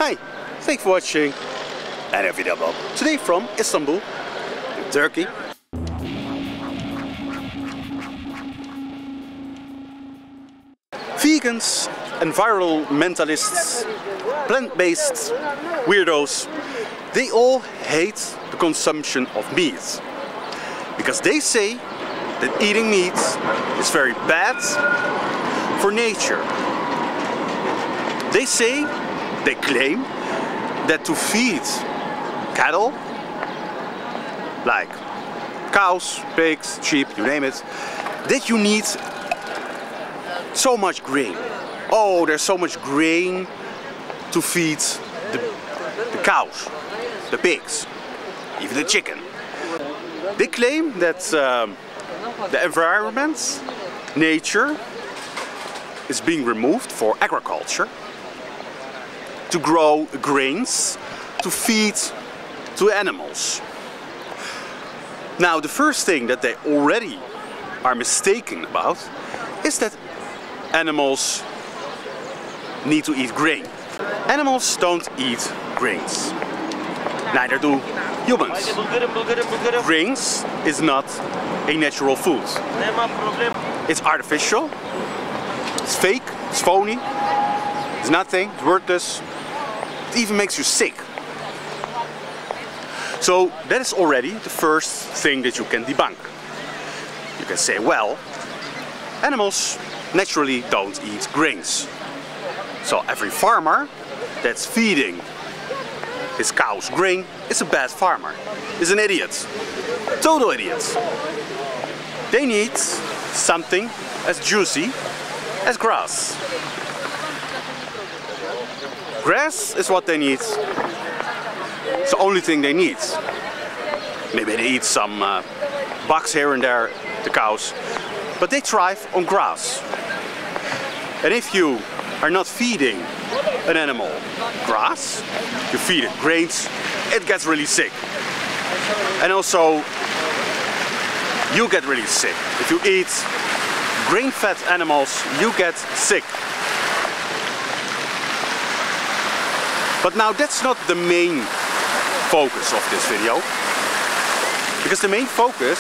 Hi, thanks for watching and a video blog. Today from Istanbul, in Turkey. Vegans, environmentalists, plant-based weirdos, they all hate the consumption of meat. Because they say that eating meat is very bad for nature. They claim that to feed cattle, like cows, pigs, sheep, you name it, that you need so much grain. Oh, there's so much grain to feed the cows, the pigs, even the chicken. They claim that the environment, nature, is being removed for agriculture, to grow grains, to feed to animals. Now, the first thing that they already are mistaken about is that animals need to eat grain. Animals don't eat grains. Neither do humans. Grains is not a natural food. It's artificial, it's fake, it's phony, it's nothing, it's worthless. It even makes you sick. So that is already the first thing that you can debunk. You can say, well, animals naturally don't eat grains. So every farmer that's feeding his cows grain is a bad farmer, is an idiot, total idiot. They need something as juicy as grass. Grass is what they need. It's the only thing they need. Maybe they eat some bugs here and there, the cows, but they thrive on grass. And if you are not feeding an animal grass, you feed it grains, it gets really sick. And also, you get really sick. If you eat grain-fed animals, you get sick. But now that's not the main focus of this video, because the main focus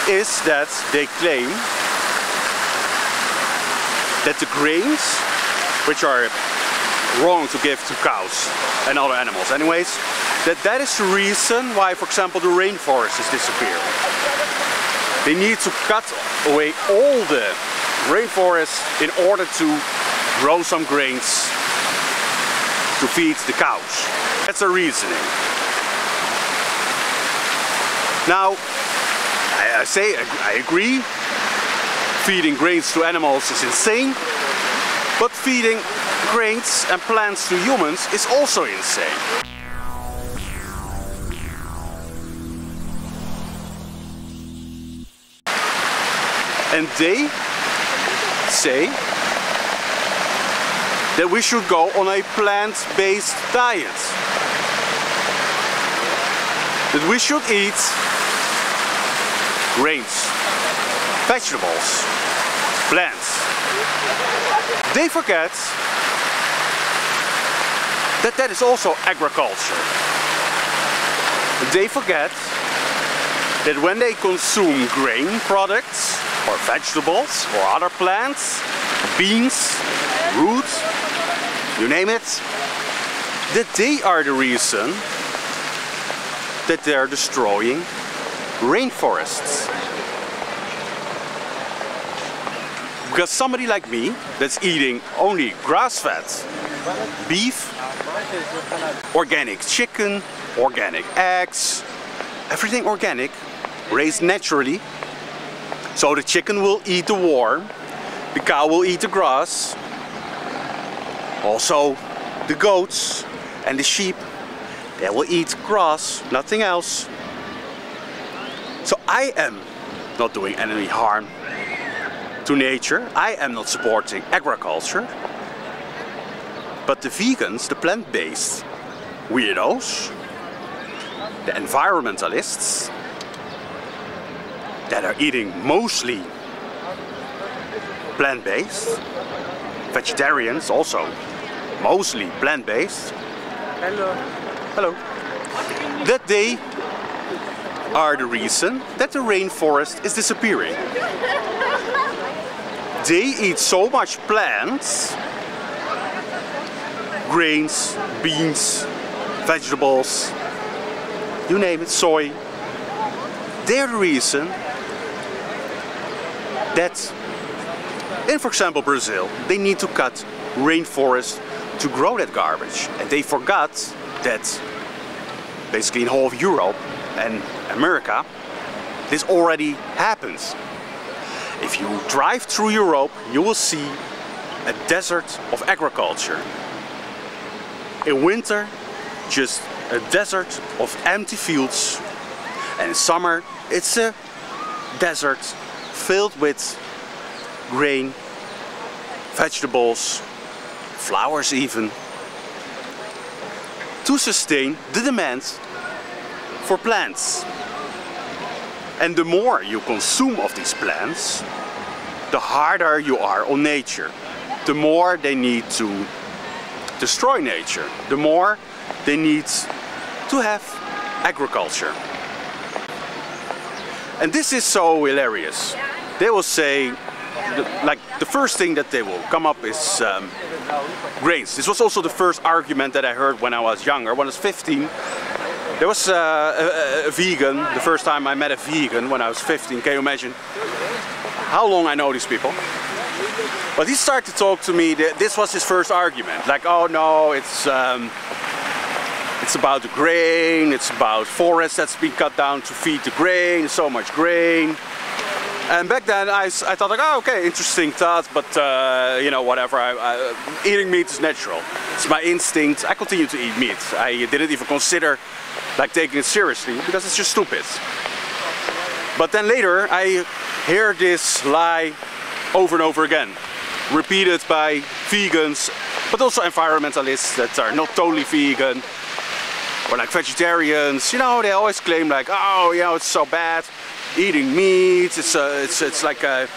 is that they claim that the grains, which are wrong to give to cows and other animals anyways, that is the reason why, for example, the rainforest is disappearing. They need to cut away all the rainforest in order to grow some grains to feed the cows. That's the reasoning. Now, I agree, feeding grains to animals is insane, but feeding grains and plants to humans is also insane. And they say that we should go on a plant-based diet. That we should eat grains, vegetables, plants. They forget that that is also agriculture. They forget that when they consume grain products, or vegetables, or other plants, beans, roots, you name it, that they are the reason that they are destroying rainforests. Because somebody like me, that's eating only grass-fed beef, organic chicken, organic eggs, everything organic, raised naturally, so the chicken will eat the worm, the cow will eat the grass, also the goats and the sheep, they will eat grass, nothing else. So I am not doing any harm to nature, I am not supporting agriculture, but the vegans, the plant-based weirdos, the environmentalists that are eating mostly plant-based, vegetarians also, mostly plant-based, hello, that they are the reason that the rainforest is disappearing. They eat so much plants, grains, beans, vegetables, you name it, soy. They're the reason that in, for example, Brazil, they need to cut rainforest to grow that garbage. And they forgot that basically in whole of Europe and America, this already happens. If you drive through Europe, you will see a desert of agriculture. In winter, just a desert of empty fields. And in summer, it's a desert filled with grain, vegetables, flowers even, to sustain the demand for plants. And the more you consume of these plants, the harder you are on nature. The more they need to destroy nature, the more they need to have agriculture. And this is so hilarious. They will say, the first thing that they will come up is grains. This was also the first argument that I heard when I was younger. When I was 15, there was a vegan, the first time I met a vegan when I was 15. Can you imagine how long I know these people? But he started to talk to me, this was his first argument. Like, oh no, it's about the grain, it's about forests that's been cut down to feed the grain, so much grain. And back then I thought like, oh okay, interesting thought, but you know, whatever, eating meat is natural. It's my instinct, I continue to eat meat. I didn't even consider like taking it seriously, because it's just stupid. But then later I hear this lie over and over again, repeated by vegans, but also environmentalists that are not totally vegan, or like vegetarians. You know, they always claim like, oh, you know, it's so bad eating meat, it's like a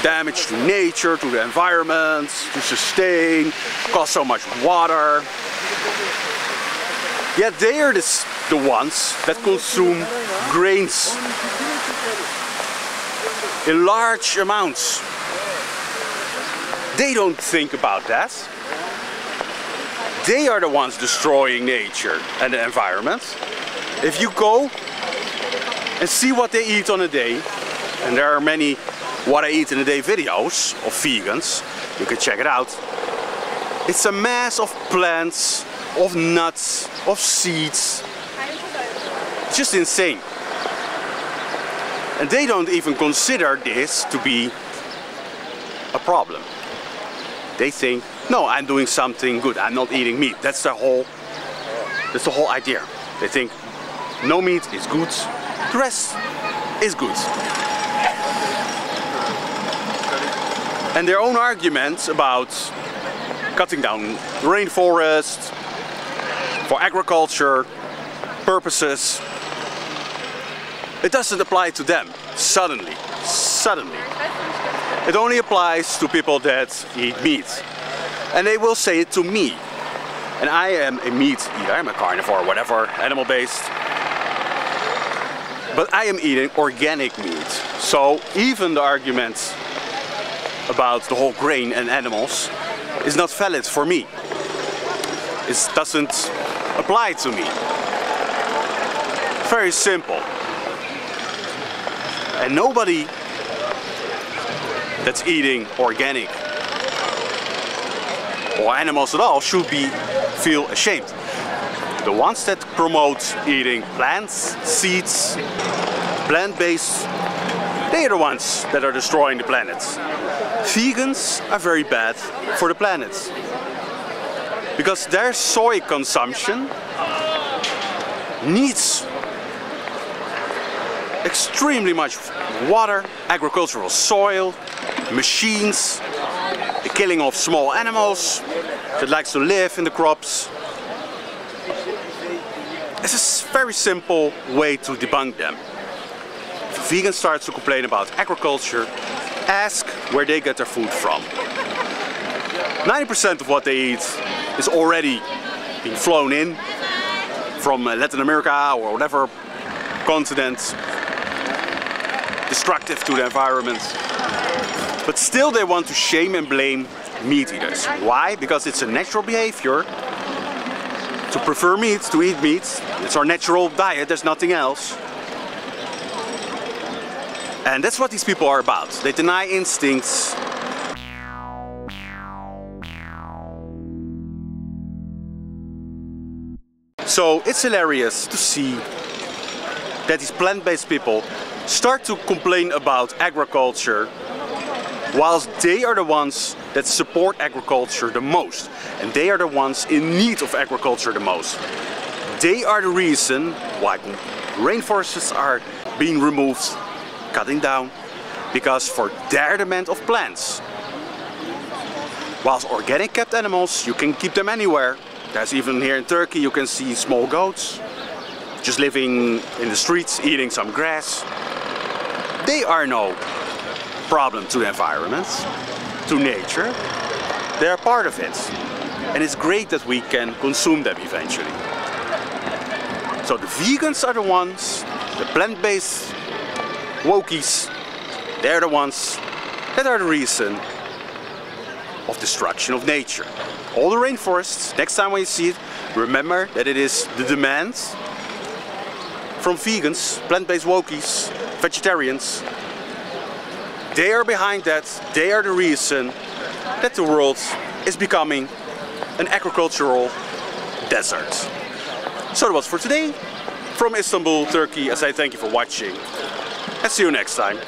damage to nature, to the environment, to sustain, costs so much water. Yet they are the ones that consume grains in large amounts. They don't think about that. They are the ones destroying nature and the environment. If you go and see what they eat on a day, and there are many what I eat in a day videos of vegans, you can check it out. It's a mass of plants, of nuts, of seeds. It's just insane. And they don't even consider this to be a problem. They think, no, I'm doing something good, I'm not eating meat. That's the whole idea. They think no meat is good, the rest is good. And their own arguments about cutting down rainforest for agriculture purposes, it doesn't apply to them suddenly. It only applies to people that eat meat. And they will say it to me. And I am a meat eater, I'm a carnivore, whatever, animal-based. But I am eating organic meat. So even the argument about the whole grain and animals is not valid for me. It doesn't apply to me. Very simple. And nobody that's eating organic or animals at all should feel ashamed. The ones that promote eating plants, seeds, plant-based, they are the ones that are destroying the planet. Vegans are very bad for the planet, because their soy consumption needs extremely much water, agricultural soil, machines, the killing of small animals that likes to live in the crops. It's a very simple way to debunk them. If a vegan starts to complain about agriculture, ask where they get their food from. 90% of what they eat is already being flown in from Latin America or whatever continent, destructive to the environment. But still they want to shame and blame meat eaters. Why? Because it's a natural behavior to prefer meat, to eat meat. It's our natural diet, there's nothing else. And that's what these people are about. They deny instincts. So it's hilarious to see that these plant-based people start to complain about agriculture, whilst they are the ones that support agriculture the most. And they are the ones in need of agriculture the most. They are the reason why rainforests are being removed, cutting down, because for their demand of plants. Whilst organic kept animals, you can keep them anywhere. There's even here in Turkey you can see small goats just living in the streets eating some grass. They are no problem to the environment, to nature. They are part of it. And it's great that we can consume them eventually. So the vegans are the ones, the plant-based wokies, they're the ones that are the reason of destruction of nature. All the rainforests, next time when you see it, remember that it is the demand from vegans, plant-based wokies, vegetarians. They are behind that, they are the reason that the world is becoming an agricultural desert. So that was for today. From Istanbul, Turkey, I say thank you for watching and see you next time.